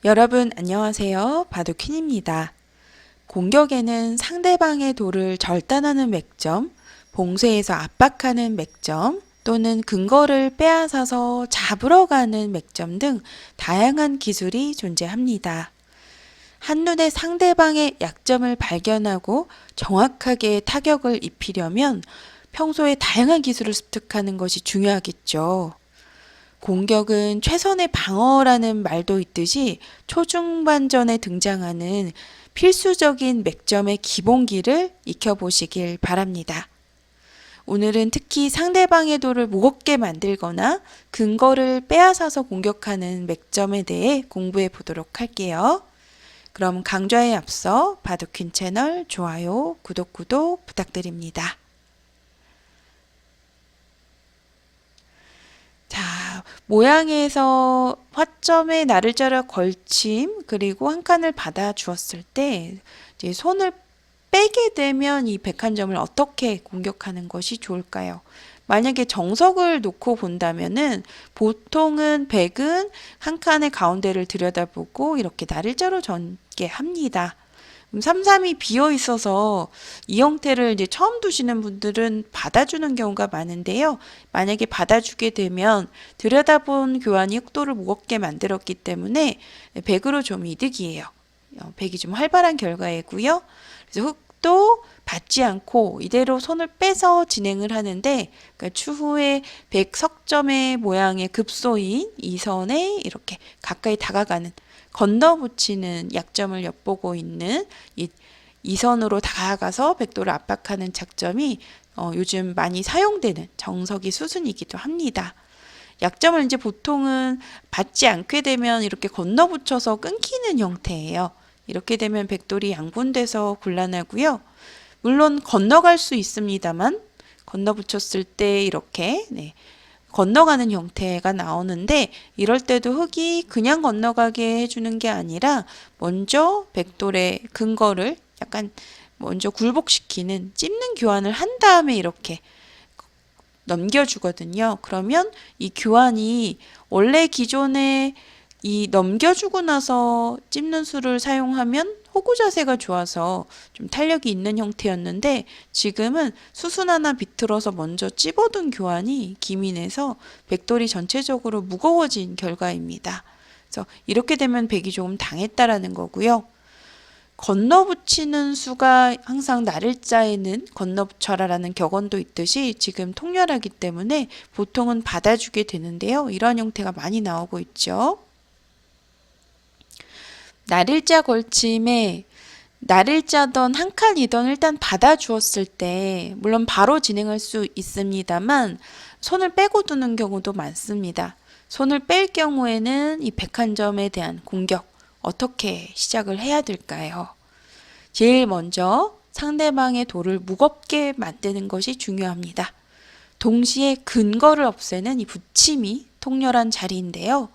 여러분 안녕하세요. 바둑퀸입니다. 공격에는 상대방의 돌을 절단하는 맥점, 봉쇄해서 압박하는 맥점, 또는 근거를 빼앗아서 잡으러 가는 맥점 등 다양한 기술이 존재합니다. 한눈에 상대방의 약점을 발견하고 정확하게 타격을 입히려면 평소에 다양한 기술을 습득하는 것이 중요하겠죠. 공격은 최선의 방어라는 말도 있듯이 초중반전에 등장하는 필수적인 맥점의 기본기를 익혀보시길 바랍니다. 오늘은 특히 상대방의 돌을 무겁게 만들거나 근거를 빼앗아서 공격하는 맥점에 대해 공부해 보도록 할게요. 그럼 강좌에 앞서 바둑퀸 채널 좋아요, 구독 부탁드립니다. 자, 모양에서 화점에 나를자를 걸침, 그리고 한 칸을 받아 주었을 때 이제 손을 빼게 되면 이 백한점을 어떻게 공격하는 것이 좋을까요? 만약에 정석을 놓고 본다면은 보통은 백은 한 칸의 가운데를 들여다보고 이렇게 나를자로 전개합니다. 3, 3이 비어 있어서 이 형태를 이제 처음 두시는 분들은 받아주는 경우가 많은데요. 만약에 받아주게 되면 들여다본 교환이 흑도를 무겁게 만들었기 때문에 백으로 좀 이득이에요. 백이 좀 활발한 결과이고요. 그래서 흑도 받지 않고 이대로 손을 빼서 진행을 하는데, 그러니까 추후에 백 석점의 모양의 급소인 이 선에 이렇게 가까이 다가가는, 건너붙이는 약점을 엿보고 있는 이 선으로 다가가서 백도를 압박하는 작점이 요즘 많이 사용되는 정석이 수순이기도 합니다. 약점을 이제 보통은 받지 않게 되면 이렇게 건너붙여서 끊기는 형태예요. 이렇게 되면 백돌이 양분돼서 곤란하고요. 물론 건너갈 수 있습니다만 건너붙였을 때 이렇게 건너가는 형태가 나오는데, 이럴 때도 흑이 그냥 건너가게 해주는 게 아니라 먼저 백돌의 근거를 약간 먼저 굴복시키는 찝는 교환을 한 다음에 이렇게 넘겨주거든요. 그러면 이 교환이 원래 기존에 이 넘겨주고 나서 찝는 수를 사용하면 호구 자세가 좋아서 좀 탄력이 있는 형태였는데, 지금은 수순 하나 비틀어서 먼저 찝어둔 교환이 기민해서 백돌이 전체적으로 무거워진 결과입니다. 그래서 이렇게 되면 백이 조금 당했다라는 거고요. 건너붙이는 수가 항상 나를자에는 건너붙여라라는 격언도 있듯이 지금 통렬하기 때문에 보통은 받아주게 되는데요. 이러한 형태가 많이 나오고 있죠. 나를자 걸침에 나를자던 한 칸이던 일단 받아주었을 때 물론 바로 진행할 수 있습니다만 손을 빼고 두는 경우도 많습니다. 손을 뺄 경우에는 이 백한점에 대한 공격 어떻게 시작을 해야 될까요? 제일 먼저 상대방의 돌을 무겁게 만드는 것이 중요합니다. 동시에 근거를 없애는 이 붙임이 통렬한 자리인데요.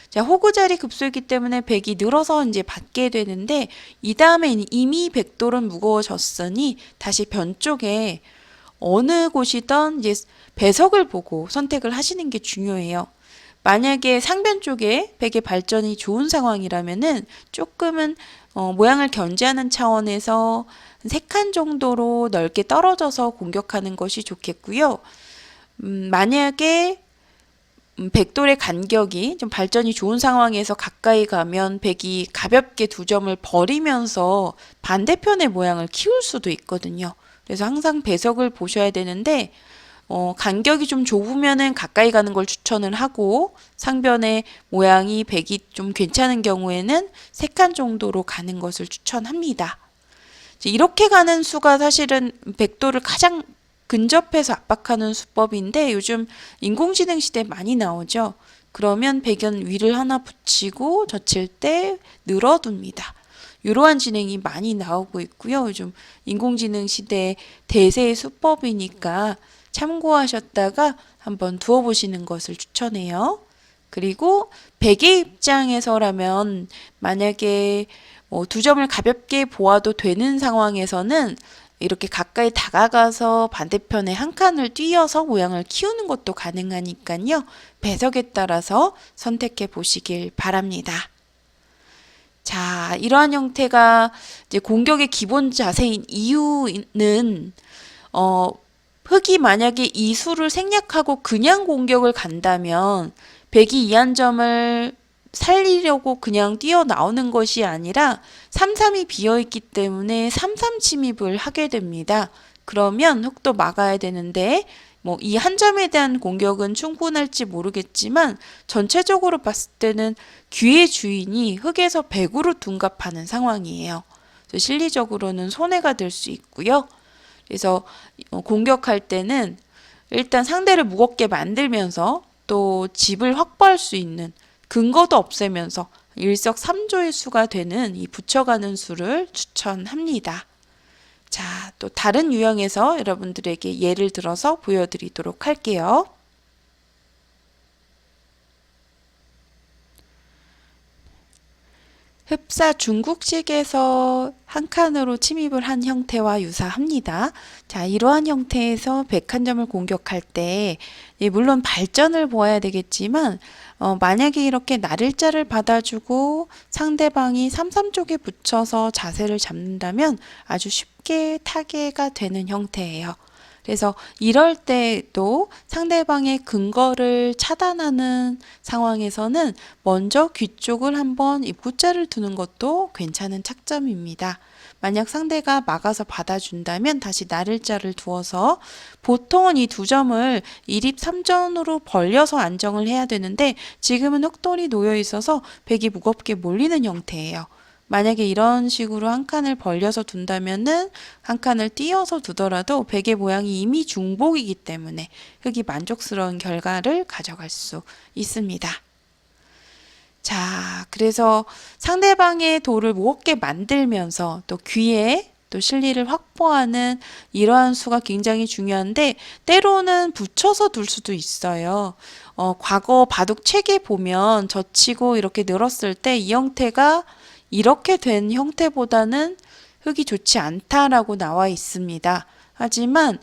자, 호구자리 급소이기 때문에 백이 늘어서 이제 받게 되는데, 이 다음에 이미 백돌은 무거워졌으니 다시 변 쪽에 어느 곳이든 이제 배석을 보고 선택을 하시는 게 중요해요. 만약에 상변 쪽에 백의 발전이 좋은 상황이라면은 조금은 모양을 견제하는 차원에서 3칸 정도로 넓게 떨어져서 공격하는 것이 좋겠고요. 만약에 백돌의 간격이 좀 발전이 좋은 상황에서 가까이 가면 백이 가볍게 2점을 버리면서 반대편의 모양을 키울 수도 있거든요. 그래서 항상 배석을 보셔야 되는데, 간격이 좀 좁으면은 가까이 가는 걸 추천을 하고, 상변의 모양이 백이 좀 괜찮은 경우에는 3칸 정도로 가는 것을 추천합니다. 이렇게 가는 수가 사실은 백돌을 가장 근접해서 압박하는 수법인데, 요즘 인공지능 시대에 많이 나오죠. 그러면 백은 위를 하나 붙이고 젖힐 때 늘어둡니다. 이러한 진행이 많이 나오고 있고요. 요즘 인공지능 시대 대세의 수법이니까 참고하셨다가 한번 두어보시는 것을 추천해요. 그리고 백의 입장에서라면 만약에 2점을 가볍게 보아도 되는 상황에서는 이렇게 가까이 다가가서 반대편에 한 칸을 띄어서 모양을 키우는 것도 가능하니까요. 배석에 따라서 선택해 보시길 바랍니다. 자, 이러한 형태가 이제 공격의 기본 자세인 이유는 어, 흑이 만약에 이 수를 생략하고 그냥 공격을 간다면 백이 이 한 점을 살리려고 그냥 뛰어나오는 것이 아니라 3-3이 비어있기 때문에 3-3 침입을 하게 됩니다. 그러면 흑도 막아야 되는데 뭐 이 한 점에 대한 공격은 충분할지 모르겠지만 전체적으로 봤을 때는 귀의 주인이 흑에서 백으로 둔갑하는 상황이에요. 그래서 실리적으로는 손해가 될 수 있고요. 그래서 공격할 때는 일단 상대를 무겁게 만들면서 또 집을 확보할 수 있는 근거도 없애면서 일석삼조의 수가 되는 이 붙여가는 수를 추천합니다. 자, 또 다른 유형에서 여러분들에게 예를 들어서 보여드리도록 할게요. 흡사 중국식에서 한 칸으로 침입을 한 형태와 유사합니다. 자, 이러한 형태에서 101점을 공격할 때 물론 발전을 보아야 되겠지만 만약에 이렇게 날일자를 받아주고 상대방이 3-3 쪽에 붙여서 자세를 잡는다면 아주 쉽게 타개가 되는 형태예요. 그래서 이럴 때도 상대방의 근거를 차단하는 상황에서는 먼저 귀 쪽을 한번 입구자를 두는 것도 괜찮은 착점입니다. 만약 상대가 막아서 받아준다면 다시 날일자를 두어서 보통은 이 두 점을 1입 3전으로 벌려서 안정을 해야 되는데 지금은 흑돌이 놓여 있어서 백이 무겁게 몰리는 형태예요. 만약에 이런 식으로 한 칸을 벌려서 둔다면은 한 칸을 띄어서 두더라도 백의 모양이 이미 중복이기 때문에 흑이 만족스러운 결과를 가져갈 수 있습니다. 자, 그래서 상대방의 돌을 무겁게 만들면서 또 귀에 또 실리를 확보하는 이러한 수가 굉장히 중요한데 때로는 붙여서 둘 수도 있어요. 과거 바둑 책에 보면 젖히고 이렇게 늘었을 때 이 형태가 이렇게 된 형태보다는 흑이 좋지 않다라고 나와 있습니다. 하지만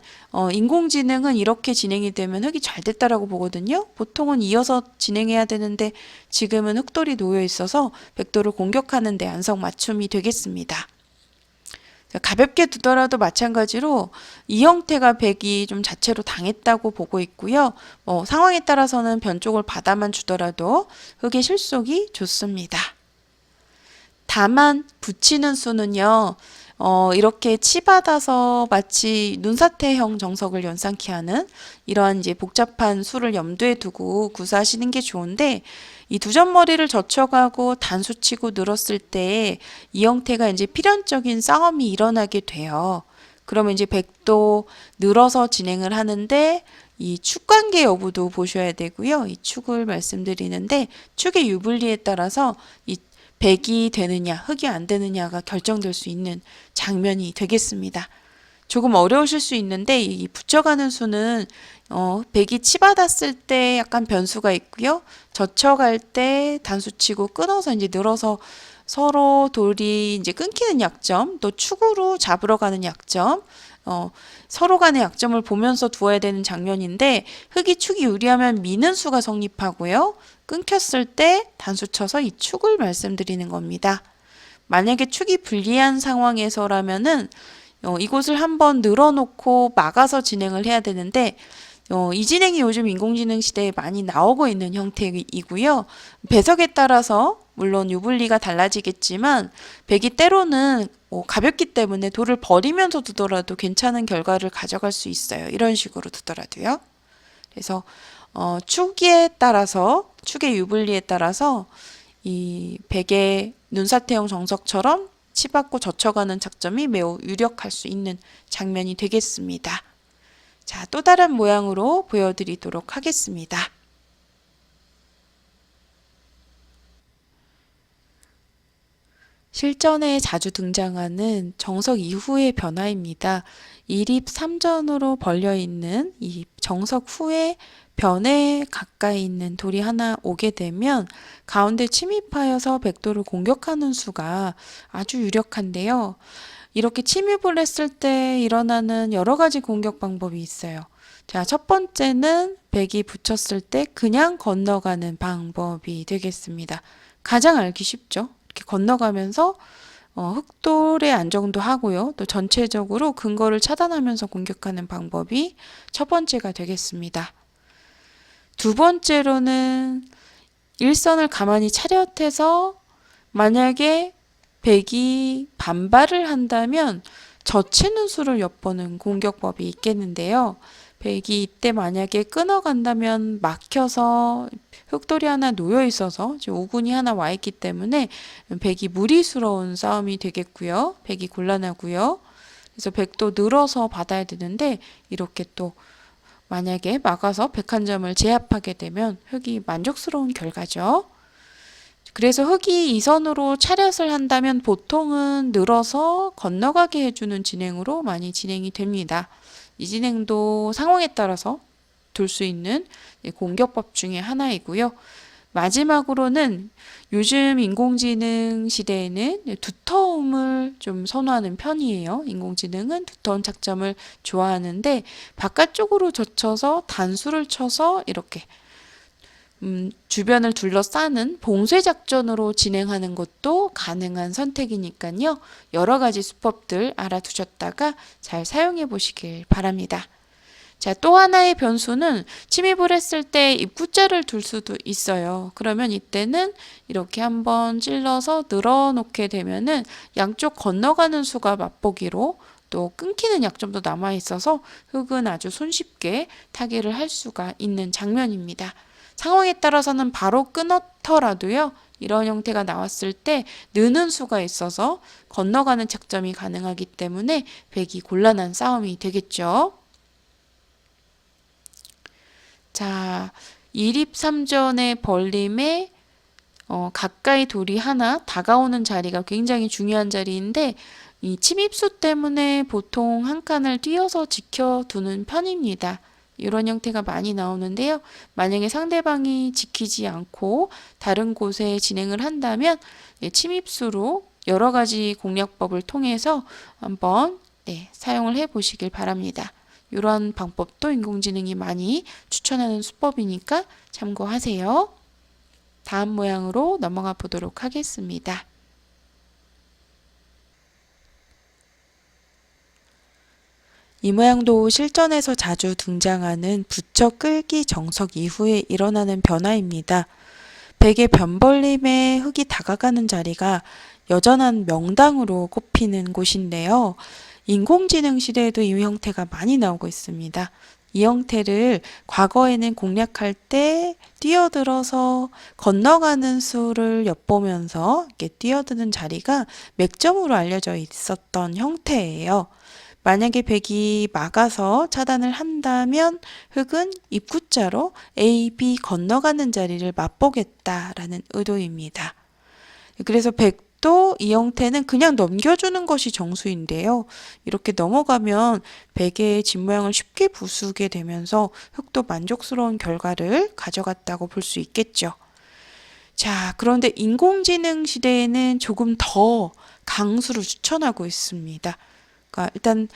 인공지능은 이렇게 진행이 되면 흑이 잘 됐다라고 보거든요. 보통은 이어서 진행해야 되는데 지금은 흑돌이 놓여 있어서 백돌을 공격하는 데 안성맞춤이 되겠습니다. 가볍게 두더라도 마찬가지로 이 형태가 백이 좀 자체로 당했다고 보고 있고요. 상황에 따라서는 변쪽을 받아만 주더라도 흑의 실속이 좋습니다. 다만 붙이는 수는요. 이렇게 치받아서 마치 눈사태형 정석을 연상케 하는 이러한 이제 복잡한 수를 염두에 두고 구사하시는 게 좋은데 이 두 점 머리를 젖혀가고 단수치고 늘었을 때 이 형태가 이제 필연적인 싸움이 일어나게 돼요. 그러면 이제 백도 늘어서 진행을 하는데 이 축관계 여부도 보셔야 되고요. 이 축을 말씀드리는데 축의 유불리에 따라서 이 백이 되느냐 흑이 안 되느냐가 결정될 수 있는 장면이 되겠습니다. 조금 어려우실 수 있는데 이 붙여가는 수는 백이 치받았을 때 약간 변수가 있고요. 젖혀갈 때 단수치고 끊어서 이제 늘어서 서로 돌이 이제 끊기는 약점, 또 축으로 잡으러 가는 약점, 서로 간의 약점을 보면서 두어야 되는 장면인데 흑이 축이 유리하면 미는 수가 성립하고요. 끊겼을 때 단수 쳐서 이 축을 말씀드리는 겁니다. 만약에 축이 불리한 상황에서라면은 이곳을 한번 늘어놓고 막아서 진행을 해야 되는데 이 진행이 요즘 인공지능 시대에 많이 나오고 있는 형태이고요. 배석에 따라서 물론 유불리가 달라지겠지만 백이 때로는 가볍기 때문에 돌을 버리면서 두더라도 괜찮은 결과를 가져갈 수 있어요. 이런 식으로 두더라도요. 그래서 축에 따라서 축의 유불리에 따라서 이 백의 눈사태형 정석처럼 치받고 젖혀가는 작점이 매우 유력할 수 있는 장면이 되겠습니다. 자, 또 다른 모양으로 보여드리도록 하겠습니다. 실전에 자주 등장하는 정석 이후의 변화입니다. 1입 3전으로 벌려있는 이 정석 후에 변에 가까이 있는 돌이 하나 오게 되면 가운데 침입하여서 백돌을 공격하는 수가 아주 유력한데요. 이렇게 침입을 했을 때 일어나는 여러 가지 공격 방법이 있어요. 자, 첫 번째는 백이 붙였을 때 그냥 건너가는 방법이 되겠습니다. 가장 알기 쉽죠. 이렇게 건너가면서 흑돌의 안정도 하고요. 또 전체적으로 근거를 차단하면서 공격하는 방법이 첫 번째가 되겠습니다. 두 번째로는 일선을 가만히 차렷해서 만약에 백이 반발을 한다면 젖히는 수를 엿보는 공격법이 있겠는데요. 백이 이때 만약에 끊어간다면 막혀서 흑돌이 하나 놓여 있어서 지금 우군이 하나 와 있기 때문에 백이 무리스러운 싸움이 되겠고요. 백이 곤란하고요. 그래서 백도 늘어서 받아야 되는데 이렇게 또 만약에 막아서 백 한 점을 제압하게 되면 흑이 만족스러운 결과죠. 그래서 흑이 2선으로 차렷을 한다면 보통은 늘어서 건너가게 해주는 진행으로 많이 진행이 됩니다. 이 진행도 상황에 따라서 둘 수 있는 공격법 중에 하나이고요. 마지막으로는 요즘 인공지능 시대에는 두터움을 좀 선호하는 편이에요. 인공지능은 두터운 착점을 좋아하는데 바깥쪽으로 젖혀서 단수를 쳐서 이렇게 주변을 둘러싸는 봉쇄 작전으로 진행하는 것도 가능한 선택이니까요. 여러 가지 수법들 알아두셨다가 잘 사용해 보시길 바랍니다. 자, 또 하나의 변수는 침입을 했을 때 입구자를 둘 수도 있어요. 그러면 이때는 이렇게 한번 찔러서 늘어놓게 되면은 양쪽 건너가는 수가 맛보기로 또 끊기는 약점도 남아 있어서 흑은 아주 손쉽게 타개를 할 수가 있는 장면입니다. 상황에 따라서는 바로 끊었더라도요. 이런 형태가 나왔을 때 느는 수가 있어서 건너가는 착점이 가능하기 때문에 백이 곤란한 싸움이 되겠죠. 자, 2립 3전의 벌림에 가까이 돌이 하나 다가오는 자리가 굉장히 중요한 자리인데 이 침입수 때문에 보통 한 칸을 띄어서 지켜두는 편입니다. 이런 형태가 많이 나오는데요. 만약에 상대방이 지키지 않고 다른 곳에 진행을 한다면 침입수로 여러 가지 공략법을 통해서 한번 사용을 해 보시길 바랍니다. 이런 방법도 인공지능이 많이 추천하는 수법이니까 참고하세요. 다음 모양으로 넘어가 보도록 하겠습니다. 이 모양도 실전에서 자주 등장하는 붙여 끌기 정석 이후에 일어나는 변화입니다. 백의 변벌림에 흑이 다가가는 자리가 여전한 명당으로 꼽히는 곳인데요. 인공지능 시대에도 이 형태가 많이 나오고 있습니다. 이 형태를 과거에는 공략할 때 뛰어들어서 건너가는 수를 엿보면서 이렇게 뛰어드는 자리가 맥점으로 알려져 있었던 형태예요. 만약에 백이 막아서 차단을 한다면 흑은 입구자로 A, B 건너가는 자리를 맛보겠다라는 의도입니다. 그래서 백도 이 형태는 그냥 넘겨주는 것이 정수인데요. 이렇게 넘어가면 백의 뒷모양을 쉽게 부수게 되면서 흑도 만족스러운 결과를 가져갔다고 볼 수 있겠죠. 자, 그런데 인공지능 시대에는 조금 더 강수를 추천하고 있습니다. 그러니까 일단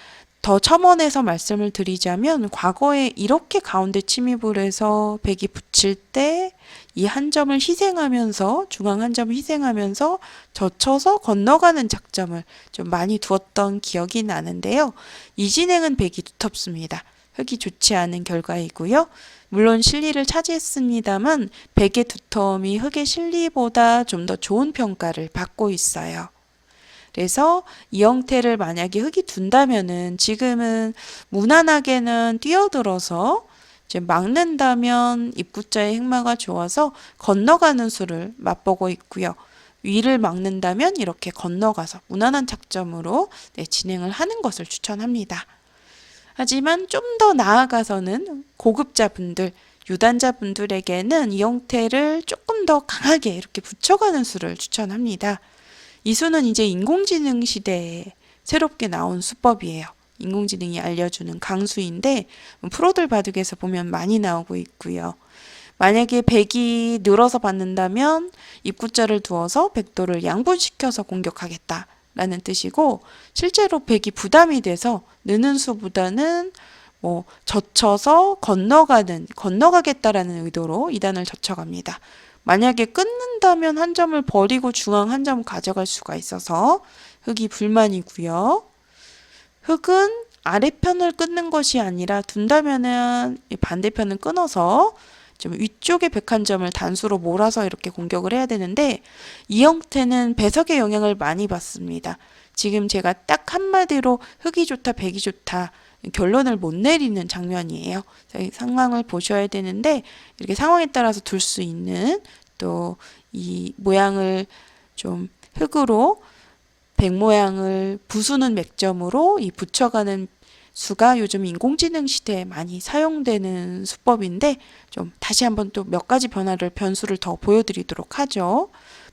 더 첨언해서 말씀을 드리자면 과거에 이렇게 가운데 침입을 해서 백이 붙일 때 이 한 점을 희생하면서 중앙 한 점을 희생하면서 젖혀서 건너가는 작점을 좀 많이 두었던 기억이 나는데요. 이 진행은 백이 두텁습니다. 흑이 좋지 않은 결과이고요. 물론 실리를 차지했습니다만 백의 두터움이 흑의 실리보다 좀 더 좋은 평가를 받고 있어요. 그래서 이 형태를 만약에 흑이 둔다면은 지금은 무난하게는 뛰어들어서 이제 막는다면 입구자의 흑마가 좋아서 건너가는 수를 맛보고 있고요. 위를 막는다면 이렇게 건너가서 무난한 작점으로 진행을 하는 것을 추천합니다. 하지만 좀 더 나아가서는 고급자분들, 유단자분들에게는 이 형태를 조금 더 강하게 이렇게 붙여가는 수를 추천합니다. 이 수는 이제 인공지능 시대에 새롭게 나온 수법이에요. 인공지능이 알려주는 강수인데 프로들 바둑에서 보면 많이 나오고 있고요. 만약에 백이 늘어서 받는다면 입구자를 두어서 백도를 양분시켜서 공격하겠다라는 뜻이고 실제로 백이 부담이 돼서 느는 수보다는 젖혀서 건너가겠다라는 의도로 2단을 젖혀갑니다. 만약에 끊는다면 한 점을 버리고 중앙 한 점 가져갈 수가 있어서 흙이 불만이고요. 흙은 아래편을 끊는 것이 아니라 둔다면은 반대편을 끊어서 좀 위쪽의 101점을 단수로 몰아서 이렇게 공격을 해야 되는데 이 형태는 배석의 영향을 많이 받습니다. 지금 제가 딱 한마디로 흙이 좋다, 백이 좋다 결론을 못 내리는 장면이에요. 이 상황을 보셔야 되는데 이렇게 상황에 따라서 둘 수 있는 또 이 모양을 좀 흙으로 백 모양을 부수는 맥점으로 이 붙여가는 수가 요즘 인공지능 시대에 많이 사용되는 수법인데 좀 다시 한번 또 몇 가지 변수를 더 보여드리도록 하죠.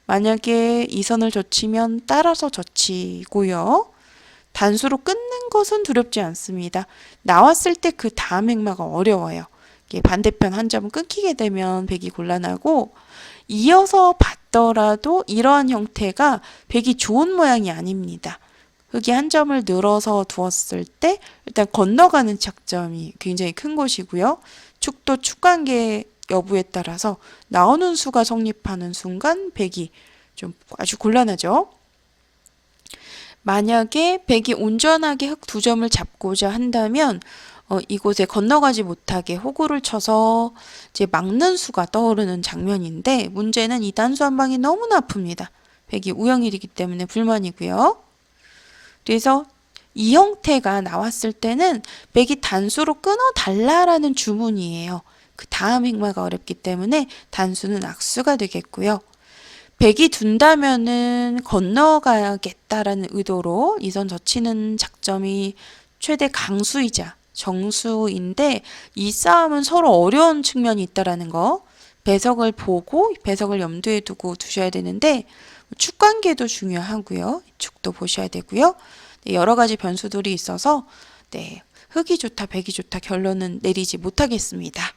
만약에 이 선을 젖히면 따라서 젖히고요. 단수로 끊는 것은 두렵지 않습니다. 나왔을 때 그 다음 행마가 어려워요. 반대편 한 점은 끊기게 되면 백이 곤란하고 이어서 봤더라도 이러한 형태가 백이 좋은 모양이 아닙니다. 흙이 한 점을 늘어서 두었을 때 일단 건너가는 착점이 굉장히 큰 것이고요. 축도 축관계 여부에 따라서 나오는 수가 성립하는 순간 백이 좀 아주 곤란하죠. 만약에 백이 온전하게 흙 두 점을 잡고자 한다면 이곳에 건너가지 못하게 호구를 쳐서 이제 막는 수가 떠오르는 장면인데 문제는 이 단수 한 방이 너무나 아픕니다. 백이 우영일이기 때문에 불만이고요. 그래서 이 형태가 나왔을 때는 백이 단수로 끊어달라라는 주문이에요. 그 다음 행마가 어렵기 때문에 단수는 악수가 되겠고요. 백이 둔다면은 건너가야겠다라는 의도로 이 선 젖히는 작점이 최대 강수이자 정수인데 이 싸움은 서로 어려운 측면이 있다라는 거 배석을 보고 배석을 염두에 두고 두셔야 되는데 축관계도 중요하고요. 축도 보셔야 되고요. 네, 여러 가지 변수들이 있어서 네, 흙이 좋다, 백이 좋다 결론은 내리지 못하겠습니다.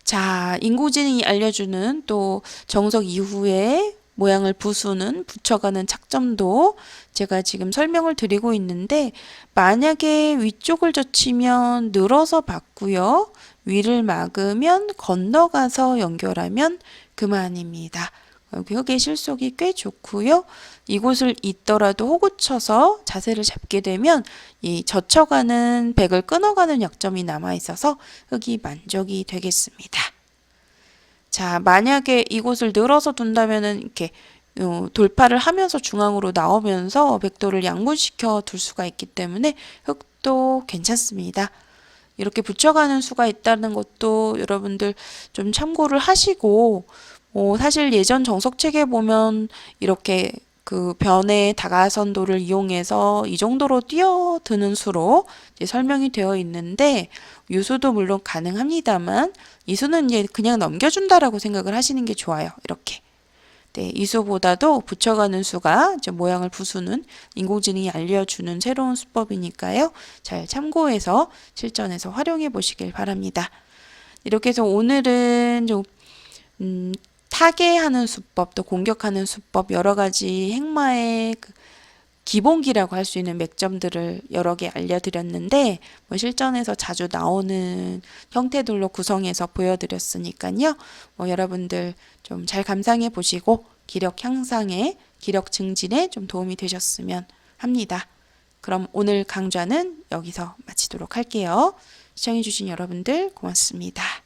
자, 인공지능이 알려주는 또 정석 이후에 모양을 부수는 붙여가는 착점도 제가 지금 설명을 드리고 있는데 만약에 위쪽을 젖히면 늘어서 받고요. 위를 막으면 건너가서 연결하면 그만입니다. 흙의 실속이 꽤 좋고요. 이곳을 있더라도 호구 쳐서 자세를 잡게 되면 이 젖혀가는 백을 끊어가는 약점이 남아 있어서 흙이 만족이 되겠습니다. 자, 만약에 이곳을 늘어서 둔다면은 이렇게 돌파를 하면서 중앙으로 나오면서 백도를 양분시켜 둘 수가 있기 때문에 흙도 괜찮습니다. 이렇게 붙여가는 수가 있다는 것도 여러분들 좀 참고를 하시고 사실 예전 정석책에 보면 이렇게 그 변의 다가선도를 이용해서 이 정도로 뛰어드는 수로 이제 설명이 되어 있는데 이 수도 물론 가능합니다만 이 수는 이제 그냥 넘겨준다라고 생각을 하시는 게 좋아요. 이렇게. 네, 이 수보다도 붙여가는 수가 이제 모양을 부수는 인공지능이 알려주는 새로운 수법이니까요. 잘 참고해서 실전에서 활용해 보시길 바랍니다. 이렇게 해서 오늘은 좀 타개하는 수법, 또 공격하는 수법 여러 가지 행마의 기본기라고 할 수 있는 맥점들을 여러 개 알려드렸는데 실전에서 자주 나오는 형태들로 구성해서 보여드렸으니까요. 여러분들 좀 잘 감상해 보시고 기력 향상에, 기력 증진에 좀 도움이 되셨으면 합니다. 그럼 오늘 강좌는 여기서 마치도록 할게요. 시청해주신 여러분들 고맙습니다.